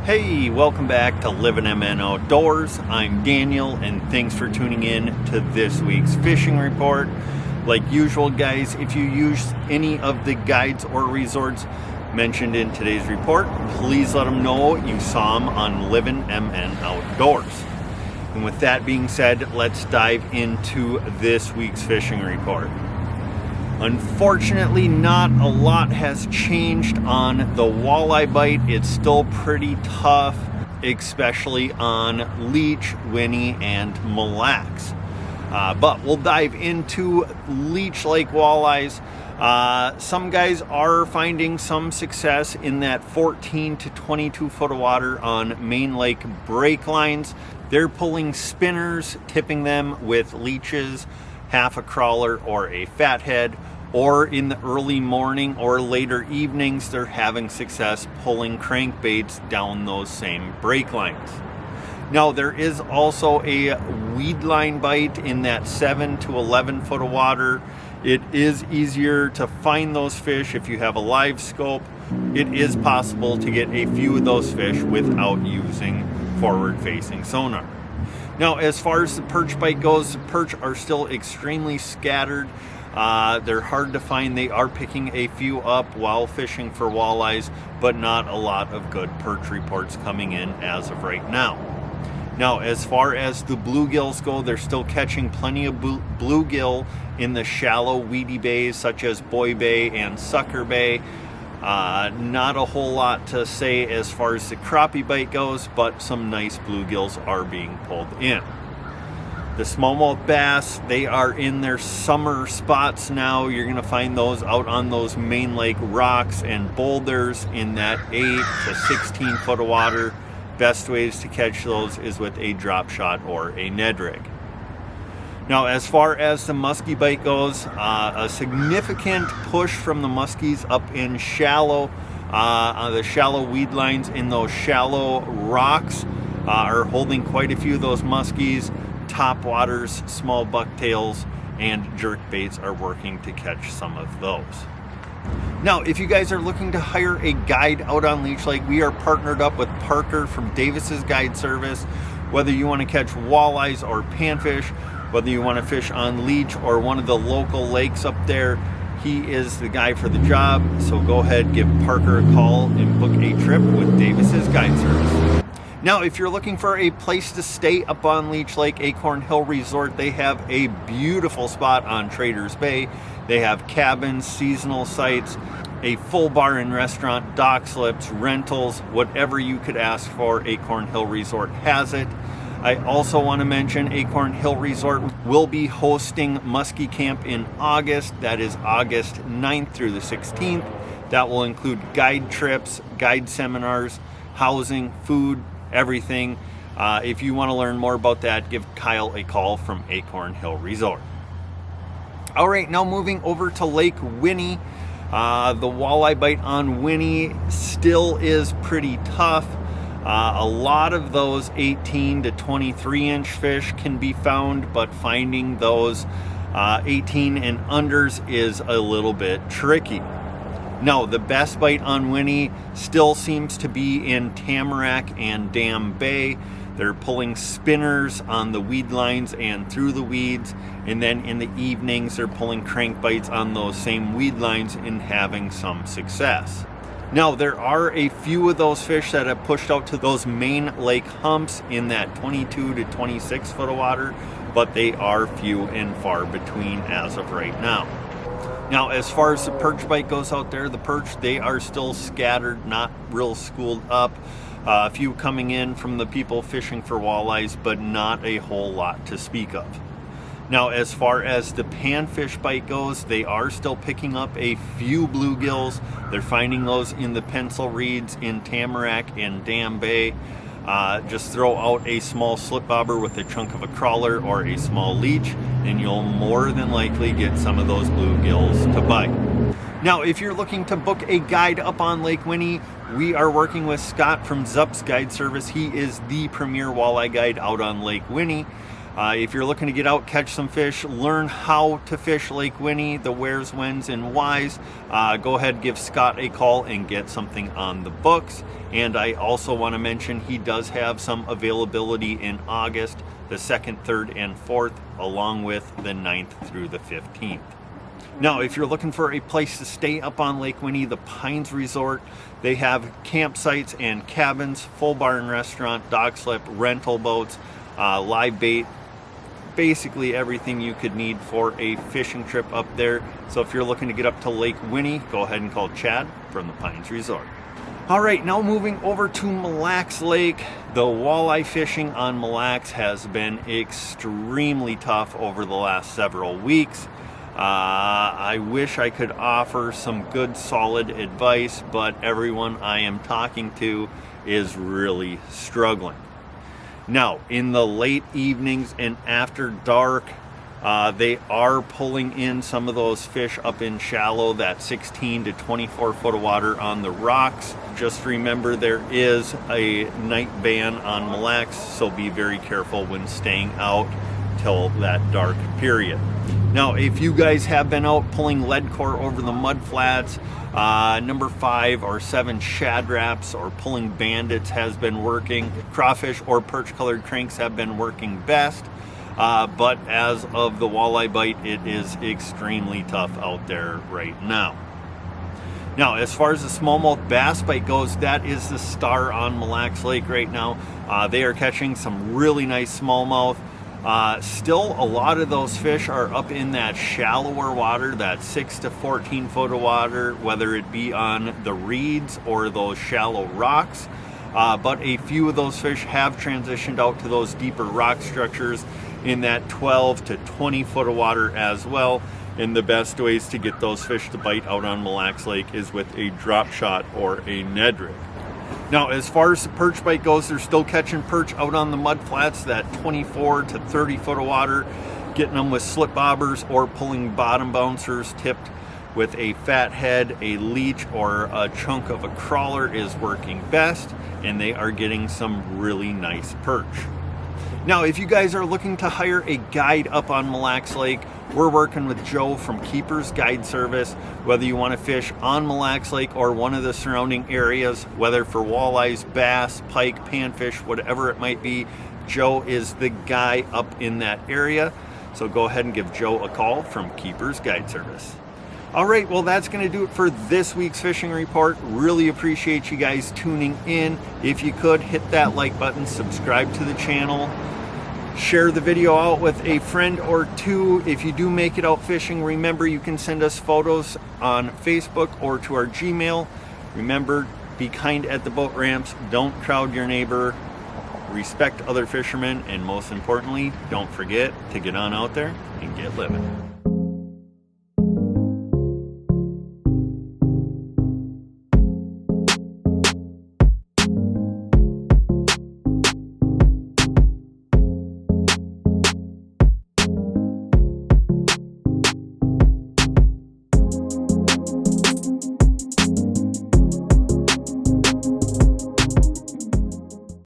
Hey, welcome back to Livin MN Outdoors. I'm Daniel, and thanks for tuning in to this week's fishing report. Like usual, guys, if you use any of the guides or resorts mentioned in today's report, please let them know you saw them on Livin MN Outdoors. And with that being said, let's dive into this week's fishing report. Unfortunately, not a lot has changed on the walleye bite. It's still pretty tough, especially on Leech, Winnie, and Mille Lacs. But we'll dive into Leech Lake walleyes. Some guys are finding some success in that 14 to 22 foot of water on main lake break lines. They're pulling spinners, tipping them with leeches, half a crawler or a fathead, or in the early morning or later evenings, they're having success pulling crankbaits down those same break lines. Now, there is also a weed line bite in that 7 to 11 foot of water. It is easier to find those fish if you have a live scope. It is possible to get a few of those fish without using forward-facing sonar. Now, as far as the perch bite goes, the perch are still extremely scattered. They're hard to find. They are picking a few up while fishing for walleyes, but not a lot of good perch reports coming in as of right now. Now, as far as the bluegills go, they're still catching plenty of bluegill in the shallow weedy bays such as Boy Bay and Sucker Bay. Not a whole lot to say as far as the crappie bite goes, but some nice bluegills are being pulled in. The smallmouth bass, they are in their summer spots now. You're going to find those out on those main lake rocks and boulders in that 8 to 16 foot of water. Best ways to catch those is with a drop shot or a Ned rig. Now, as far as the muskie bite goes, a significant push from the muskies up in shallow, the shallow weed lines in those shallow rocks are holding quite a few of those muskies. Top waters, small bucktails, and jerk baits are working to catch some of those. Now, if you guys are looking to hire a guide out on Leech Lake, we are partnered up with Parker from Davis's Guide Service. Whether you want to catch walleyes or panfish, whether you want to fish on Leech or one of the local lakes up there, he is the guy for the job. So go ahead, give Parker a call and book a trip with Davis's Guide Service. Now, if you're looking for a place to stay up on Leech Lake, Acorn Hill Resort, they have a beautiful spot on Traders Bay. They have cabins, seasonal sites, a full bar and restaurant, dock slips, rentals, whatever you could ask for, Acorn Hill Resort has it. I also want to mention Acorn Hill Resort will be hosting Muskie Camp in August. That is August 9th through the 16th. That will include guide trips, guide seminars, housing, food, everything. If you want to learn more about that, give Kyle a call from Acorn Hill Resort. All right, now moving over to Lake Winnie. The walleye bite on Winnie still is pretty tough. A lot of those 18 to 23 inch fish can be found, but finding those 18 and unders is a little bit tricky. No, the best bite on Winnie still seems to be in Tamarack and Dam Bay. They're pulling spinners on the weed lines and through the weeds, and then in the evenings they're pulling crankbites on those same weed lines and having some success. Now, there are a few of those fish that have pushed out to those main lake humps in that 22 to 26 foot of water, but they are few and far between as of right now. Now, as far as the perch bite goes out there, the perch, they are still scattered, not real schooled up. A few coming in from the people fishing for walleyes, but not a whole lot to speak of. Now, as far as the panfish bite goes, they are still picking up a few bluegills. They're finding those in the pencil reeds in Tamarack and Dam Bay. Just throw out a small slip bobber with a chunk of a crawler or a small leech, and you'll more than likely get some of those bluegills to bite. Now, if you're looking to book a guide up on Lake Winnie, we are working with Scott from Zupsguideservice. He is the premier walleye guide out on Lake Winnie. If you're looking to get out, catch some fish, learn how to fish Lake Winnie, the wheres, whens, and whys, go ahead, give Scott a call and get something on the books. And I also want to mention he does have some availability in August, the 2nd, 3rd, and 4th, along with the 9th through the 15th. Now, if you're looking for a place to stay up on Lake Winnie, the Pines Resort, they have campsites and cabins, full bar and restaurant, dog slip, rental boats, live bait, basically everything you could need for a fishing trip up there. So if you're looking to get up to Lake Winnie, go ahead and call Chad from the Pines Resort. All right, now moving over to Mille Lacs Lake. The walleye fishing on Mille Lacs has been extremely tough over the last several weeks. I wish I could offer some good solid advice, but everyone I am talking to is really struggling. Now, in the late evenings and after dark, they are pulling in some of those fish up in shallow, that 16 to 24 foot of water on the rocks. Just remember there is a night ban on Mille Lacs, so be very careful when staying out till that dark period. Now, if you guys have been out pulling lead core over the mud flats, number 5 or 7 shad wraps or pulling bandits has been working. Crawfish or perch colored cranks have been working best. But as of the walleye bite, it is extremely tough out there right now. Now, as far as the smallmouth bass bite goes, that is the star on Mille Lacs Lake right now. They are catching some really nice smallmouth. Still, a lot of those fish are up in that shallower water, that 6 to 14 foot of water, whether it be on the reeds or those shallow rocks. But a few of those fish have transitioned out to those deeper rock structures in that 12 to 20 foot of water as well. And the best ways to get those fish to bite out on Mille Lacs Lake is with a drop shot or a Ned rig. Now, as far as the perch bite goes, they're still catching perch out on the mud flats, that 24 to 30 foot of water, getting them with slip bobbers or pulling bottom bouncers tipped with a fat head, a leech, or a chunk of a crawler is working best, and they are getting some really nice perch. Now, if you guys are looking to hire a guide up on Mille Lacs Lake, we're working with Joe from Keeper's Guide Service. Whether you want to fish on Mille Lacs Lake or one of the surrounding areas, whether for walleyes, bass, pike, panfish, whatever it might be, Joe is the guy up in that area. So go ahead and give Joe a call from Keeper's Guide Service. All right, well, that's going to do it for this week's fishing report. Really appreciate you guys tuning in. If you could, hit that like button, subscribe to the channel, share the video out with a friend or two. If you do make it out fishing, remember you can send us photos on Facebook or to our Gmail. Remember, be kind at the boat ramps, don't crowd your neighbor, respect other fishermen, and most importantly, don't forget to get on out there and get living.